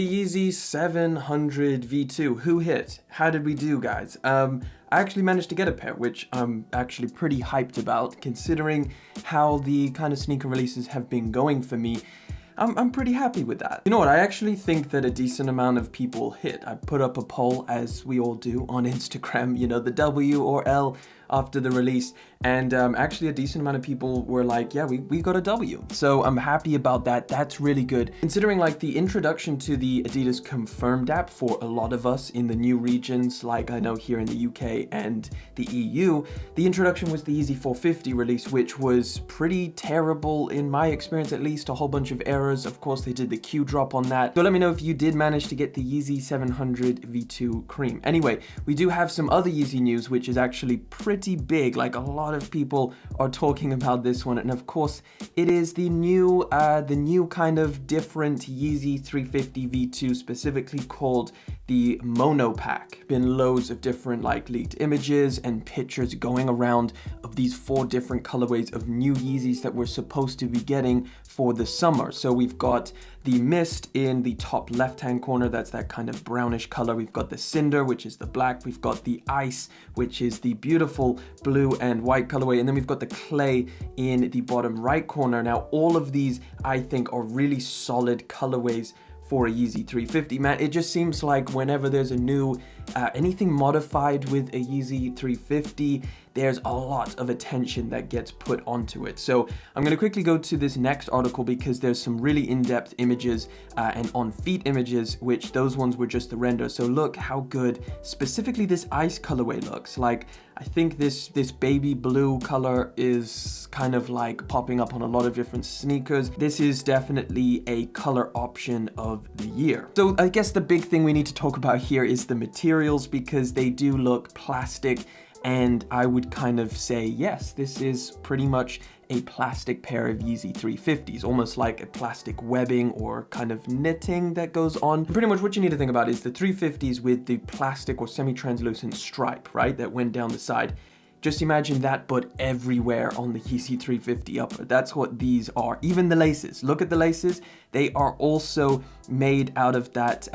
Yeezy 700 V2, who hit? How did we do, guys? I actually managed to get a pair, which I'm actually pretty hyped about, considering how the kind of sneaker releases have been going for me. I'm pretty happy with that. You know what, I actually think that a decent amount of people hit. I put up a poll, as we all do, on Instagram, you know, the W or L after the release, and actually a decent amount of people were like, yeah, we got a W. So I'm happy about that. That's really good. Considering like the introduction to the Adidas Confirmed app for a lot of us in the new regions, like I know here in the UK and the EU, the introduction was the Yeezy 450 release, which was pretty terrible in my experience, at least. A whole bunch of errors. Of course, they did the Q drop on that. So let me know if you did manage to get the Yeezy 700 V2 cream. Anyway, we do have some other Yeezy news, which is actually pretty big. Like, a lot of people are talking about this one, and of course it is the new kind of different Yeezy 350 V2, specifically called the Mono Pack. Been loads of different like leaked images and pictures going around of these 4 different colorways of new Yeezys that we're supposed to be getting for the summer. So we've got the Mist in the top left-hand corner, that's that kind of brownish color. We've got the Cinder, which is the black. We've got the Ice, which is the beautiful blue and white colorway. And then we've got the Clay in the bottom right corner. Now, all of these, I think, are really solid colorways for a Yeezy 350. Man, it just seems like whenever there's a new, anything modified with a Yeezy 350, there's a lot of attention that gets put onto it. So I'm gonna quickly go to this next article because there's some really in-depth images and on-feet images, which those ones were just the render. So look how good specifically this Ice colorway looks. Like, I think this baby blue color is kind of like popping up on a lot of different sneakers. This is definitely a color option of the year. So I guess the big thing we need to talk about here is the materials, because they do look plastic. And I would kind of say, yes, this is pretty much a plastic pair of Yeezy 350s, almost like a plastic webbing or kind of knitting that goes on. Pretty much what you need to think about is the 350s with the plastic or semi-translucent stripe, right, that went down the side. Just imagine that, but everywhere on the Yeezy 350 upper. That's what these are. Even the laces. Look at the laces. They are also made out of that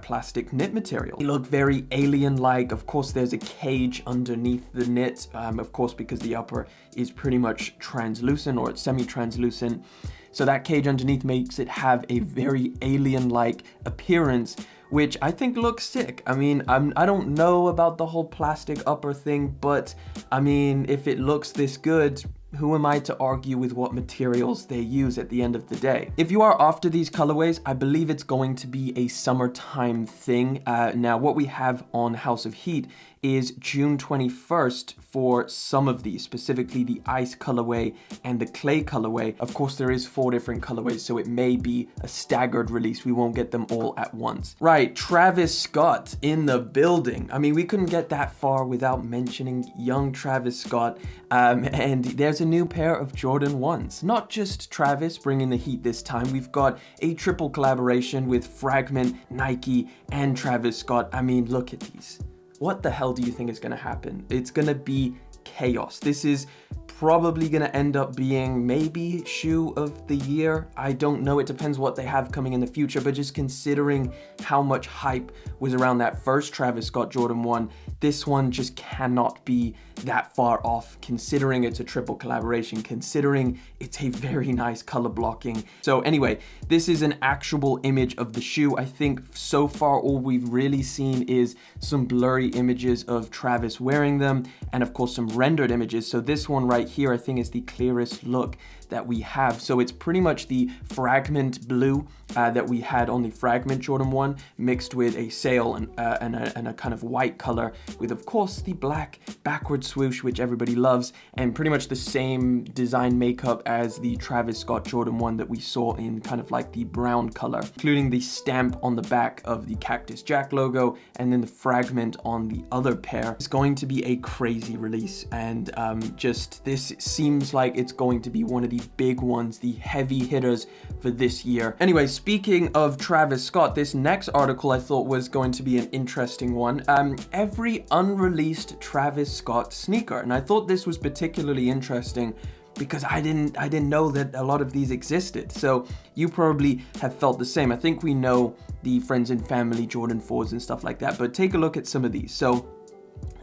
plastic knit material. They look very alien-like. Of course, there's a cage underneath the knit, of course, because the upper is pretty much translucent, or it's semi-translucent. So that cage underneath makes it have a very alien-like appearance, which I think looks sick. I mean, I don't know about the whole plastic upper thing, but I mean, if it looks this good, who am I to argue with what materials they use at the end of the day? If you are after these colorways, I believe it's going to be a summertime thing. Now, what we have on House of Heat is June 21st for some of these, specifically the Ice colorway and the Clay colorway. Of course, there is 4 different colorways, so it may be a staggered release. We won't get them all at once. Right, Travis Scott in the building. I mean, we couldn't get that far without mentioning young Travis Scott. And there's a new pair of Jordan 1s. Not just Travis bringing the heat this time. We've got a triple collaboration with Fragment, Nike, and Travis Scott. I mean, look at these. What the hell do you think is going to happen? It's going to be chaos. This is probably going to end up being maybe shoe of the year. I don't know. It depends what they have coming in the future, but just considering how much hype was around that first Travis Scott Jordan 1, this one just cannot be that far off, considering it's a triple collaboration, considering it's a very nice color blocking. So anyway, this is an actual image of the shoe. I think so far all we've really seen is some blurry images of Travis wearing them, and of course some rendered images. So this one right here I think is the clearest look that we have. So it's pretty much the Fragment blue that we had on the Fragment Jordan 1 mixed with a sail and a kind of white color with, of course, the black backward swoosh, which everybody loves, and pretty much the same design makeup as the Travis Scott Jordan 1 that we saw in kind of like the brown color, including the stamp on the back of the Cactus Jack logo and then the Fragment on the other pair. It's going to be a crazy release, and just this seems like it's going to be one of the big ones, the heavy hitters for this year. Anyway, speaking of Travis Scott, this next article I thought was going to be an interesting one. Every unreleased Travis Scott sneaker. And I thought this was particularly interesting because I didn't know that a lot of these existed. So you probably have felt the same. I think we know the friends and family Jordan 4s and stuff like that, but take a look at some of these. So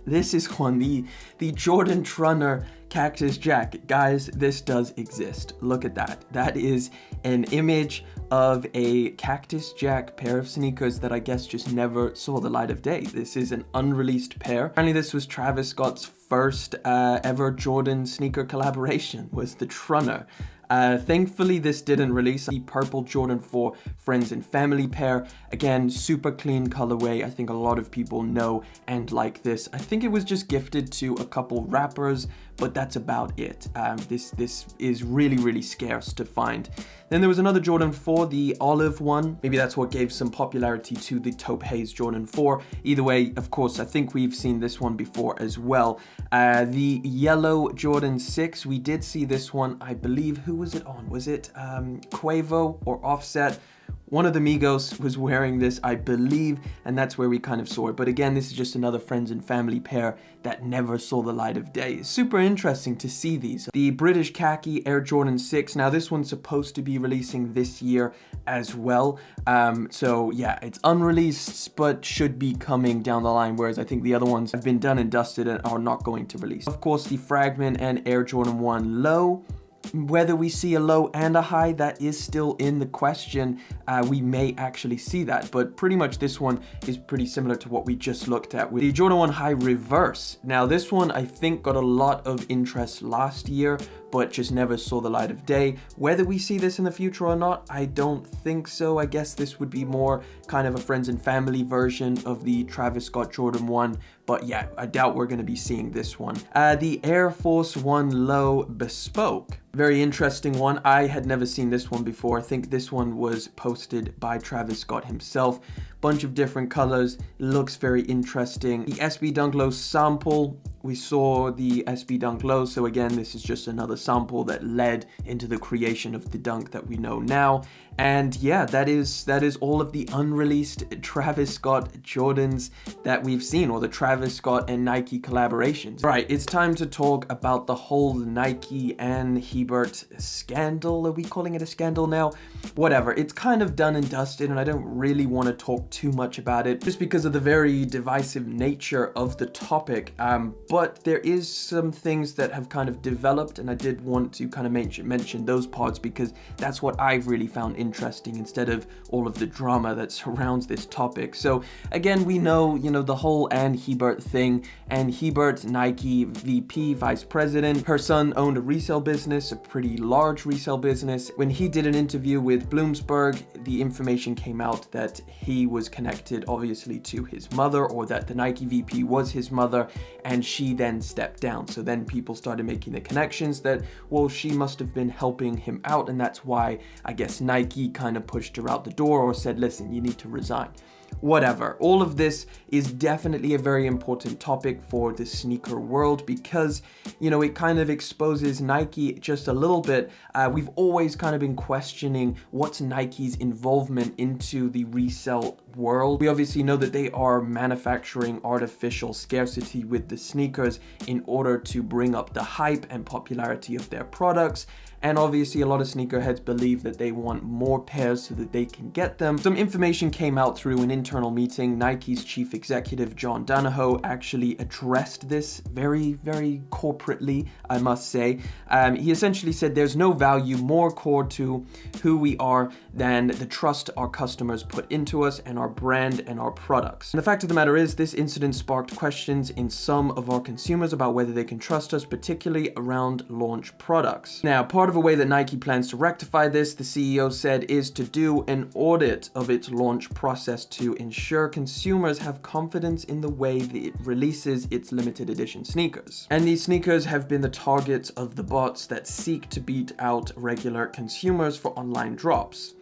this is one, the Jordan Trunner Cactus Jack. Guys, this does exist. Look at that. That is an image of a Cactus Jack pair of sneakers that I guess just never saw the light of day. This is an unreleased pair. Apparently this was Travis Scott's first ever Jordan sneaker collaboration, was the Trunner. Thankfully, this didn't release. The purple Jordan 4 friends and family pair. Again, super clean colorway. I think a lot of people know and like this. I think it was just gifted to a couple rappers, but that's about it. This is really, really scarce to find. Then there was another Jordan 4, the olive one. Maybe that's what gave some popularity to the taupe haze Jordan 4. Either way, of course, I think we've seen this one before as well. The yellow Jordan 6, we did see this one, I believe. Who was it on? Was it Quavo or Offset? One of the Migos was wearing this, I believe, and that's where we kind of saw it. But again, this is just another friends and family pair that never saw the light of day. It's super interesting to see these. The British Khaki Air Jordan 6. Now, this one's supposed to be releasing this year as well. So yeah, it's unreleased, but should be coming down the line, whereas I think the other ones have been done and dusted and are not going to release. Of course, the Fragment and Air Jordan 1 Low. Whether we see a low and a high, that is still in the question. We may actually see that, but pretty much this one is pretty similar to what we just looked at with the Jordan 1 High Reverse. Now this one I think got a lot of interest last year, but just never saw the light of day. Whether we see this in the future or not, I don't think so. I guess this would be more kind of a friends and family version of the Travis Scott Jordan 1, but yeah, I doubt we're gonna be seeing this one. The Air Force 1 Low Bespoke. Very interesting one. I had never seen this one before. I think this one was posted by Travis Scott himself. Bunch of different colors. Looks very interesting. The SB Dunk Low sample. We saw the SB Dunk Low. So again, this is just another sample that led into the creation of the dunk that we know now. And yeah, that is all of the unreleased Travis Scott Jordans that we've seen, or the Travis Scott and Nike collaborations. Right, it's time to talk about the whole Nike and Hebert scandal. Are we calling it a scandal now? Whatever, it's kind of done and dusted, and I don't really want to talk too much about it just because of the very divisive nature of the topic. But there is some things that have kind of developed, and I did want to kind of mention those parts because that's what I've really found interesting instead of all of the drama that surrounds this topic. So again, we know, the whole Anne Hebert thing. Anne Hebert, Nike VP, Vice President. Her son owned a resale business, a pretty large resale business. When he did an interview with Bloomberg, the information came out that he was connected obviously to his mother, or that the Nike VP was his mother, and she then stepped down. So then people started making the connections that, well, she must have been helping him out, and that's why I guess Nike kind of pushed her out the door or said, listen, you need to resign. Whatever. All of this is definitely a very important topic for the sneaker world because, it kind of exposes Nike just a little bit. We've always kind of been questioning what's Nike's involvement into the resale world. We obviously know that they are manufacturing artificial scarcity with the sneakers in order to bring up the hype and popularity of their products. And obviously a lot of sneakerheads believe that they want more pairs so that they can get them. Some information came out through an internal meeting. Nike's chief executive, John Donahoe, actually addressed this very, very corporately, I must say. He essentially said there's no value more core to who we are than the trust our customers put into us and our brand and our products. And the fact of the matter is, this incident sparked questions in some of our consumers about whether they can trust us, particularly around launch products. Now, part of a way that Nike plans to rectify this, the CEO said, is to do an audit of its launch process to ensure consumers have confidence in the way that it releases its limited edition sneakers. And these sneakers have been the target of the bots that seek to beat out regular consumers for online drops.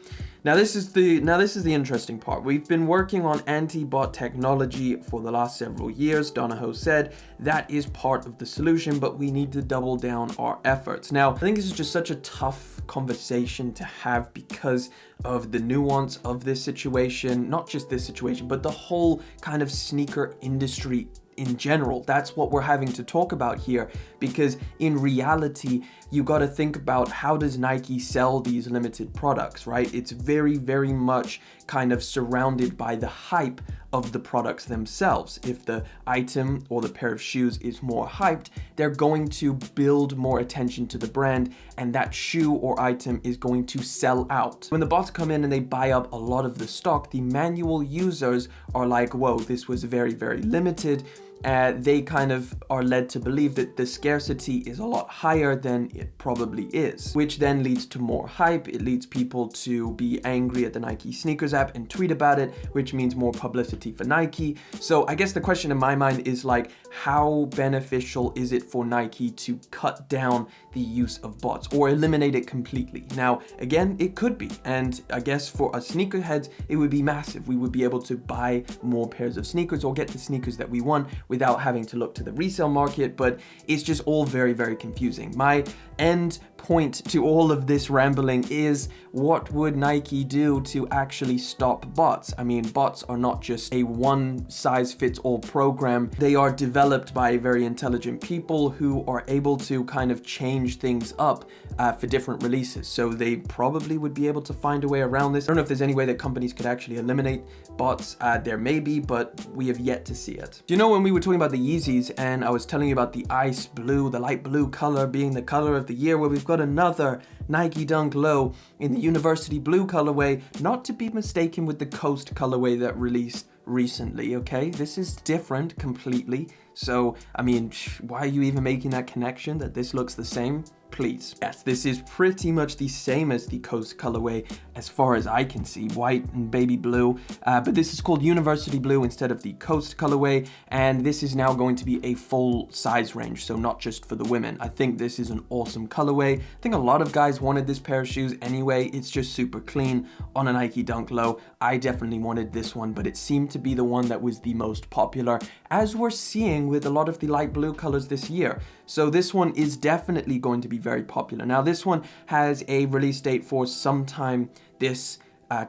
Now this is the interesting part. We've been working on anti-bot technology for the last several years, Donahoe said. That is part of the solution, but we need to double down our efforts. Now, I think this is just such a tough conversation to have because of the nuance of this situation, not just this situation, but the whole kind of sneaker industry in general. That's what we're having to talk about here, because in reality, you got to think about how does Nike sell these limited products, right? It's very, very much kind of surrounded by the hype of the products themselves. If the item or the pair of shoes is more hyped, they're going to build more attention to the brand, and that shoe or item is going to sell out. When the bots come in and they buy up a lot of the stock, the manual users are like, whoa, this was very, very limited. They kind of are led to believe that the scarcity is a lot higher than it probably is, which then leads to more hype. It leads people to be angry at the Nike Sneakers app and tweet about it, which means more publicity for Nike. So I guess the question in my mind is like, how beneficial is it for Nike to cut down the use of bots or eliminate it completely? Now, again, it could be. And I guess for us sneakerheads, it would be massive. We would be able to buy more pairs of sneakers or get the sneakers that we want without having to look to the resale market, but it's just all very, very confusing. My end point to all of this rambling is, what would Nike do to actually stop bots? I mean, bots are not just a one-size-fits-all program. They are developed by very intelligent people who are able to kind of change things up for different releases. So they probably would be able to find a way around this. I don't know if there's any way that companies could actually eliminate bots. There may be, but we have yet to see it. Do you know when we were talking about the Yeezys and I was telling you about the ice blue, the light blue color being the color of the year, where we've got another Nike Dunk Low in the university blue colorway, not to be mistaken with the Coast colorway that released recently, okay? This is different completely. So, I mean, why are you even making that connection that this looks the same? Please. Yes, this is pretty much the same as the Coast colorway as far as I can see, white and baby blue, but this is called University Blue instead of the Coast colorway, and this is now going to be a full size range, so not just for the women. I think this is an awesome colorway. I think a lot of guys wanted this pair of shoes anyway. It's just super clean on a Nike Dunk Low. I definitely wanted this one, but it seemed to be the one that was the most popular, as we're seeing with a lot of the light blue colors this year. So this one is definitely going to be very popular. Now, this one has a release date for sometime this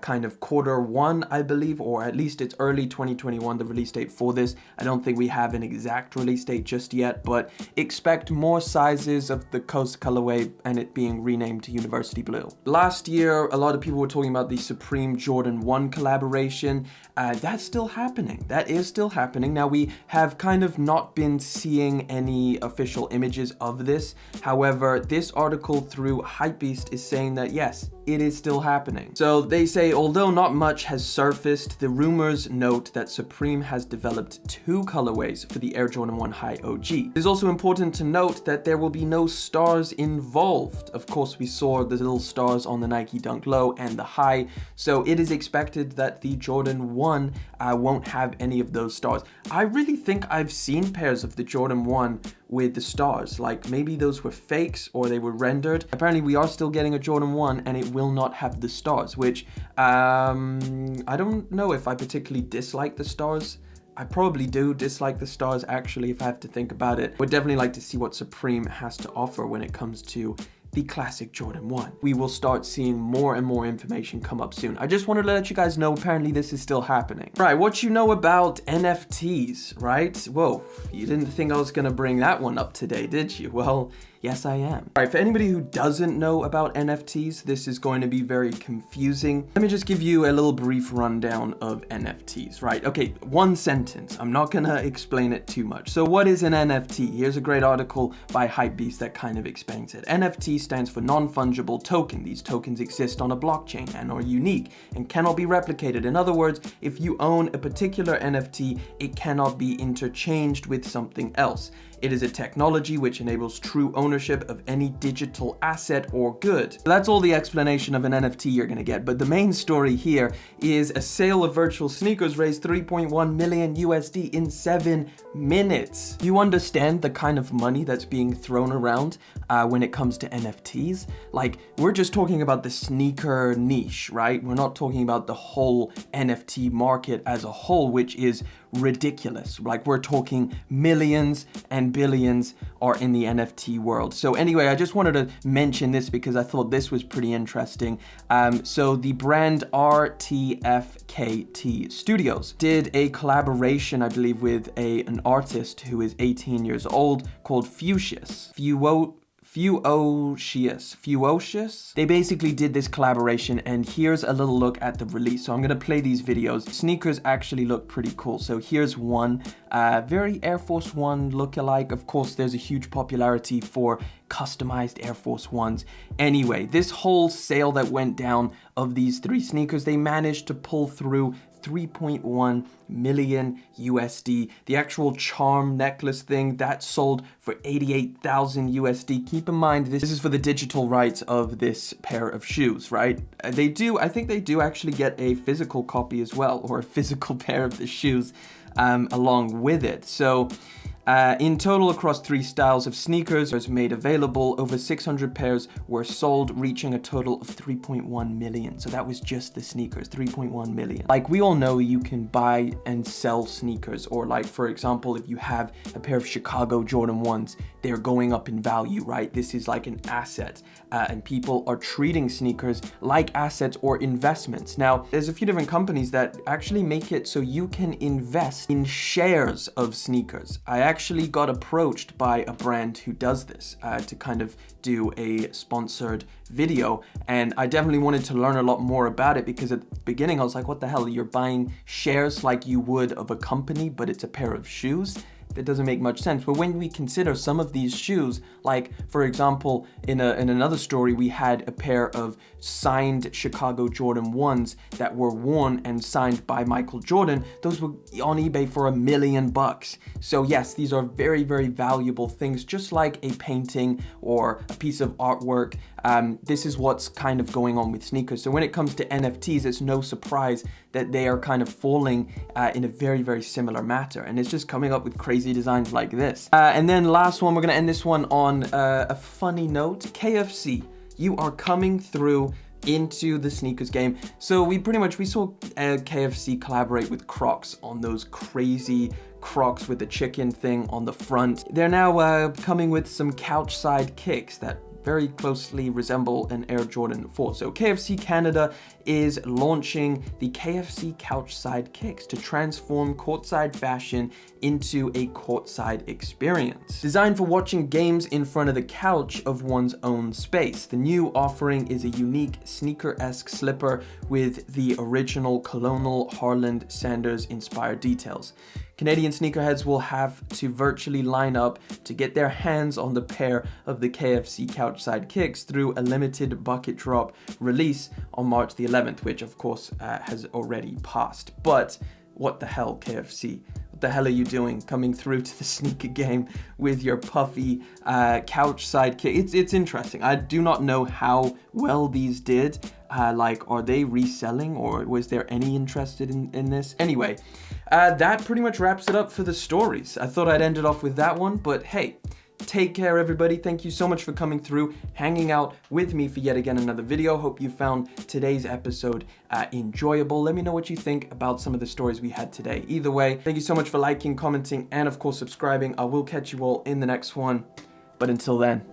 kind of Q1, I believe, or at least it's early 2021, the release date for this. I don't think we have an exact release date just yet, but expect more sizes of the Coast colorway and it being renamed to University Blue. Last year, a lot of people were talking about the Supreme Jordan 1 collaboration. That's still happening. That is still happening. Now, we have kind of not been seeing any official images of this. However, this article through Hypebeast is saying that yes, it is still happening. So they say, although not much has surfaced, the rumors note that Supreme has developed 2 colorways for the Air Jordan 1 High OG. It is also important to note that there will be no stars involved. Of course, we saw the little stars on the Nike Dunk Low and the High, so it is expected that the Jordan 1 won't have any of those stars. I really think I've seen pairs of the Jordan 1 with the stars, like maybe those were fakes or they were rendered. Apparently we are still getting a Jordan 1 and it will not have the stars, which I don't know if I particularly dislike the stars. I probably do dislike the stars actually, if I have to think about it. Would definitely like to see what Supreme has to offer when it comes to the classic Jordan 1. We will start seeing more and more information come up soon. I just wanted to let you guys know, apparently this is still happening. Right, what you know about NFTs, right? Whoa, you didn't think I was gonna bring that one up today, did you? Well, yes, I am. All right, for anybody who doesn't know about NFTs, this is going to be very confusing. Let me just give you a little brief rundown of NFTs, right? Okay, one sentence. I'm not gonna explain it too much. So what is an NFT? Here's a great article by Hypebeast that kind of explains it. NFT stands for non-fungible token. These tokens exist on a blockchain and are unique and cannot be replicated. In other words, if you own a particular NFT, it cannot be interchanged with something else. It is a technology which enables true ownership of any digital asset or good. So that's all the explanation of an NFT you're gonna get, but the main story here is a sale of virtual sneakers raised 3.1 million USD in 7 minutes. You understand the kind of money that's being thrown around when it comes to NFTs? Like, we're just talking about the sneaker niche, right? We're not talking about the whole NFT market as a whole, which is ridiculous. Like, we're talking millions and billions are in the NFT world. So anyway, I just wanted to mention this because I thought this was pretty interesting. So the brand RTFKT Studios did a collaboration, I believe, with an artist who is 18 years old called Fuchsius. Fuocious. They basically did this collaboration, and here's a little look at the release. So I'm gonna play these videos. Sneakers actually look pretty cool. So here's one, very Air Force One look-alike. Of course, there's a huge popularity for customized Air Force Ones. Anyway, this whole sale that went down of these 3 sneakers, they managed to pull through 3.1 million USD. The actual charm necklace thing, that sold for 88,000 USD. Keep in mind, this is for the digital rights of this pair of shoes, right? I think they do actually get a physical copy as well, or a physical pair of the shoes along with it. So in total, across 3 styles of sneakers was made available, over 600 pairs were sold, reaching a total of 3.1 million. So that was just the sneakers, 3.1 million. Like, we all know you can buy and sell sneakers, or like, for example, if you have a pair of Chicago Jordan 1s, they're going up in value, right? This is like an asset, and people are treating sneakers like assets or investments. Now, there's a few different companies that actually make it so you can invest in shares of sneakers. I actually got approached by a brand who does this to kind of do a sponsored video, and I definitely wanted to learn a lot more about it, because at the beginning I was like, what the hell, you're buying shares like you would of a company, but it's a pair of shoes? That doesn't make much sense. But when we consider some of these shoes, like for example, in another story, we had a pair of signed Chicago Jordan 1s that were worn and signed by Michael Jordan. Those were on eBay for $1 million. So yes, these are very, very valuable things, just like a painting or a piece of artwork. This is what's kind of going on with sneakers. So when it comes to NFTs, it's no surprise that they are kind of falling in a very, very similar matter. And it's just coming up with crazy designs like this. And then last one, we're gonna end this one on a funny note. KFC, you are coming through into the sneakers game. So we saw KFC collaborate with Crocs on those crazy Crocs with the chicken thing on the front. They're now coming with some couch side kicks that very closely resemble an Air Jordan 4. So KFC Canada is launching the KFC Couchside Kicks to transform courtside fashion into a courtside experience. Designed for watching games in front of the couch of one's own space, the new offering is a unique sneaker-esque slipper with the original Colonel Harland Sanders inspired details. Canadian sneakerheads will have to virtually line up to get their hands on the pair of the KFC Couchside Kicks through a limited bucket drop release on March the 11th, which of course has already passed. But what the hell, KFC? What the hell are you doing coming through to the sneaker game with your puffy couch side kick? It's interesting. I do not know how well these did. Like, are they reselling, or was there any interest in this? Anyway, that pretty much wraps it up for the stories. I thought I'd end it off with that one, but hey, take care, everybody. Thank you so much for coming through, hanging out with me for yet again another video. Hope you found today's episode enjoyable. Let me know what you think about some of the stories we had today. Either way, thank you so much for liking, commenting, and of course subscribing. I will catch you all in the next one. But until then,